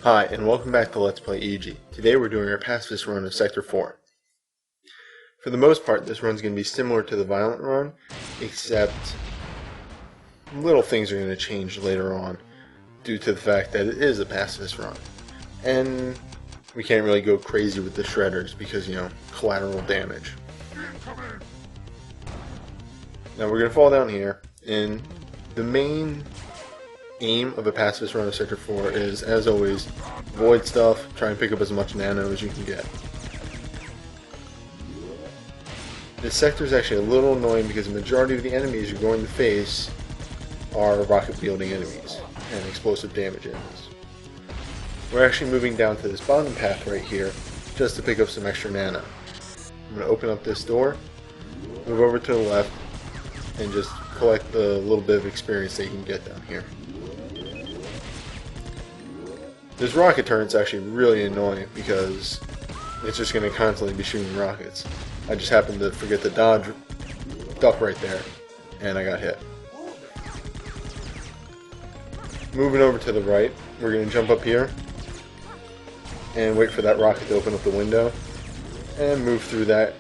Hi, and welcome back to Let's Play EG. Today we're doing our Pacifist run of Sector 4. For the most part, this run's going to be similar to the Violent run, except little things are going to change later on due to the fact that it is a Pacifist run. And we can't really go crazy with the shredders because, collateral damage. Now we're going to fall down here, and the main aim of a Pacifist run of Sector 4 is, as always, avoid stuff, try and pick up as much nano as you can get. This sector is actually a little annoying because the majority of the enemies you're going to face are rocket-wielding enemies and explosive damage enemies. We're actually moving down to this bottom path right here just to pick up some extra nano. I'm going to open up this door, move over to the left, and just collect the little bit of experience that you can get down here. This rocket turret's actually really annoying because it's just going to constantly be shooting rockets. I just happened to forget to duck right there, and I got hit. Moving over to the right, we're going to jump up here and wait for that rocket to open up the window and move through that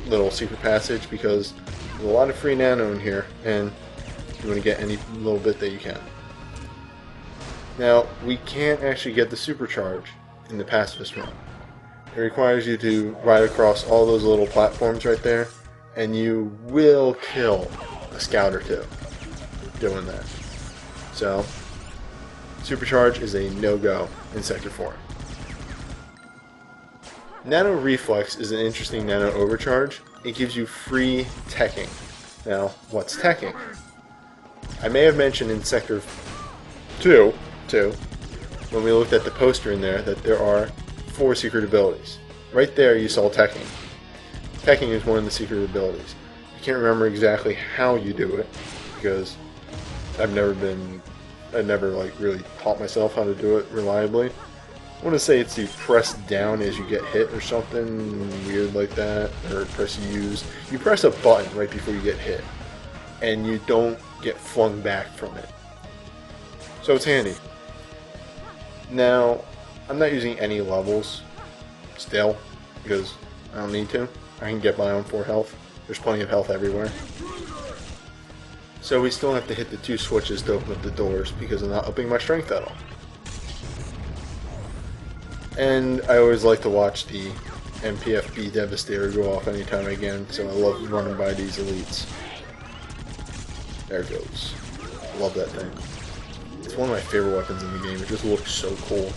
little secret passage because there's a lot of free nano in here and you want to get any little bit that you can. Now, we can't actually get the supercharge in the Pacifist run. It requires you to ride across all those little platforms right there, and you will kill a scout or two doing that. So, supercharge is a no-go in Sector 4. Nano Reflex is an interesting nano overcharge. It gives you free teching. Now, what's teching? I may have mentioned in Sector 2, when we looked at the poster in there, that there are 4 secret abilities. Right there you saw teching. Teching is one of the secret abilities. I can't remember exactly how you do it, because I've never really taught myself how to do it reliably. I want to say it's you press down as you get hit or something weird like that, or press use. You press a button right before you get hit, and you don't get flung back from it. So it's handy. Now, I'm not using any levels still, because I don't need to. I can get by on 4 health. There's plenty of health everywhere. So we still have to hit the 2 switches to open up the doors, because I'm not upping my strength at all. And I always like to watch the MPFB Devastator go off anytime I can, so I love running by these elites. There it goes. Love that thing. It's one of my favorite weapons in the game. It just looks so cool.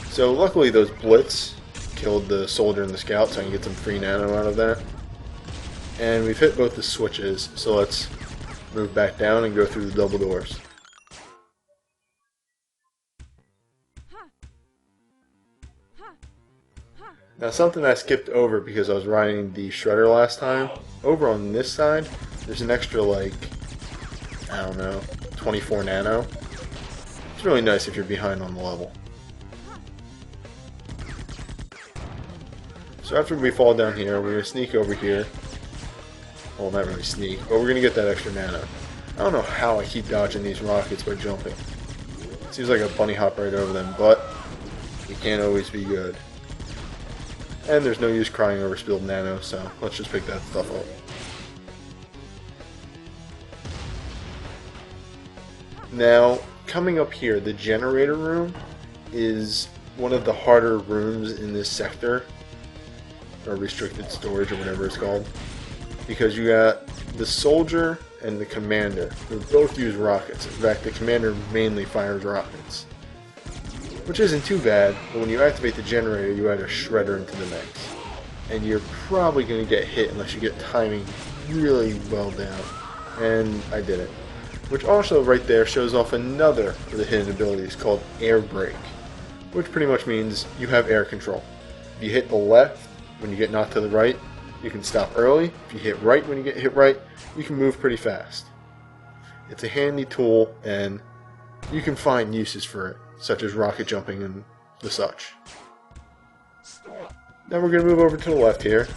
So luckily those Blitz killed the soldier and the scout, so I can get some free nano out of that. And we've hit both the switches, so let's move back down and go through the double doors. Now, something I skipped over because I was riding the shredder last time, over on this side, there's an extra, I don't know, 24 nano. It's really nice if you're behind on the level. So after we fall down here, we're going to sneak over here. Well, not really sneak, but we're going to get that extra nano. I don't know how I keep dodging these rockets by jumping. It seems like a bunny hop right over them, but it can't always be good. And there's no use crying over spilled nano, so let's just pick that stuff up. Now, coming up here, the generator room is one of the harder rooms in this sector, or restricted storage, or whatever it's called, because you got the soldier and the commander, who both use rockets. In fact, the commander mainly fires rockets. Which isn't too bad, but when you activate the generator, you add a shredder into the mix. And you're probably going to get hit unless you get timing really well down. And I did it. Which also, right there, shows off another of the hidden abilities called Air Brake. Which pretty much means you have air control. If you hit the left when you get knocked to the right, you can stop early. If you hit right when you get hit right, you can move pretty fast. It's a handy tool, and you can find uses for it, such as rocket jumping and the such. Now we're going to move over to the left here,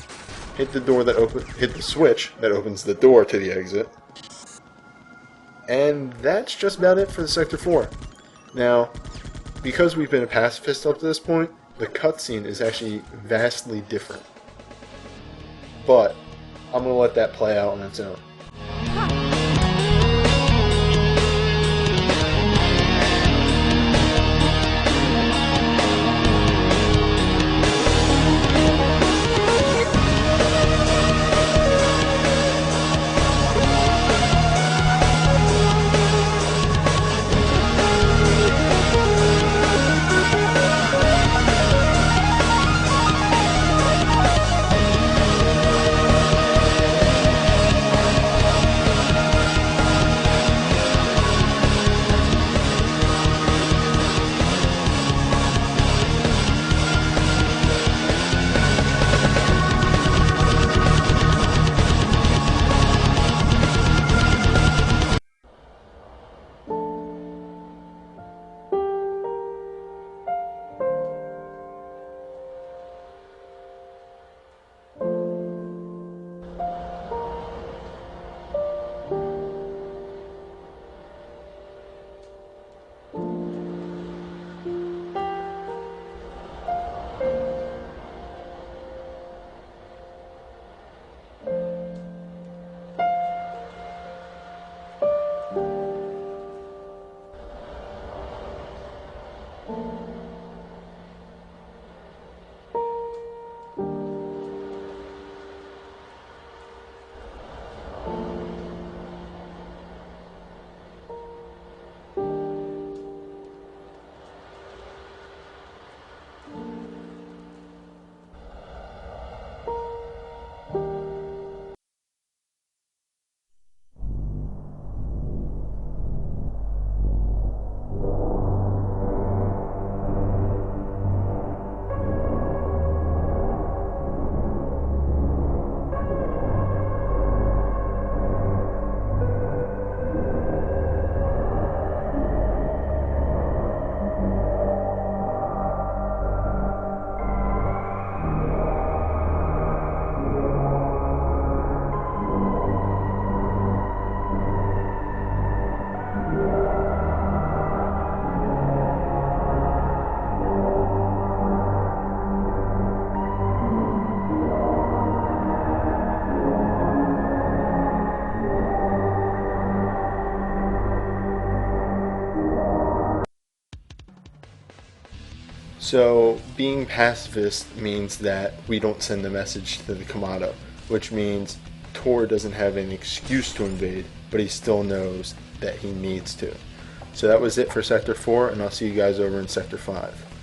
hit the switch that opens the door to the exit, And that's just about it for the Sector 4. Now, because we've been a pacifist up to this point, the cutscene is actually vastly different. But I'm going to let that play out on its own. So being pacifist means that we don't send the message to the Kamado, which means Tor doesn't have an excuse to invade, but he still knows that he needs to. So that was it for Sector 4, and I'll see you guys over in Sector 5.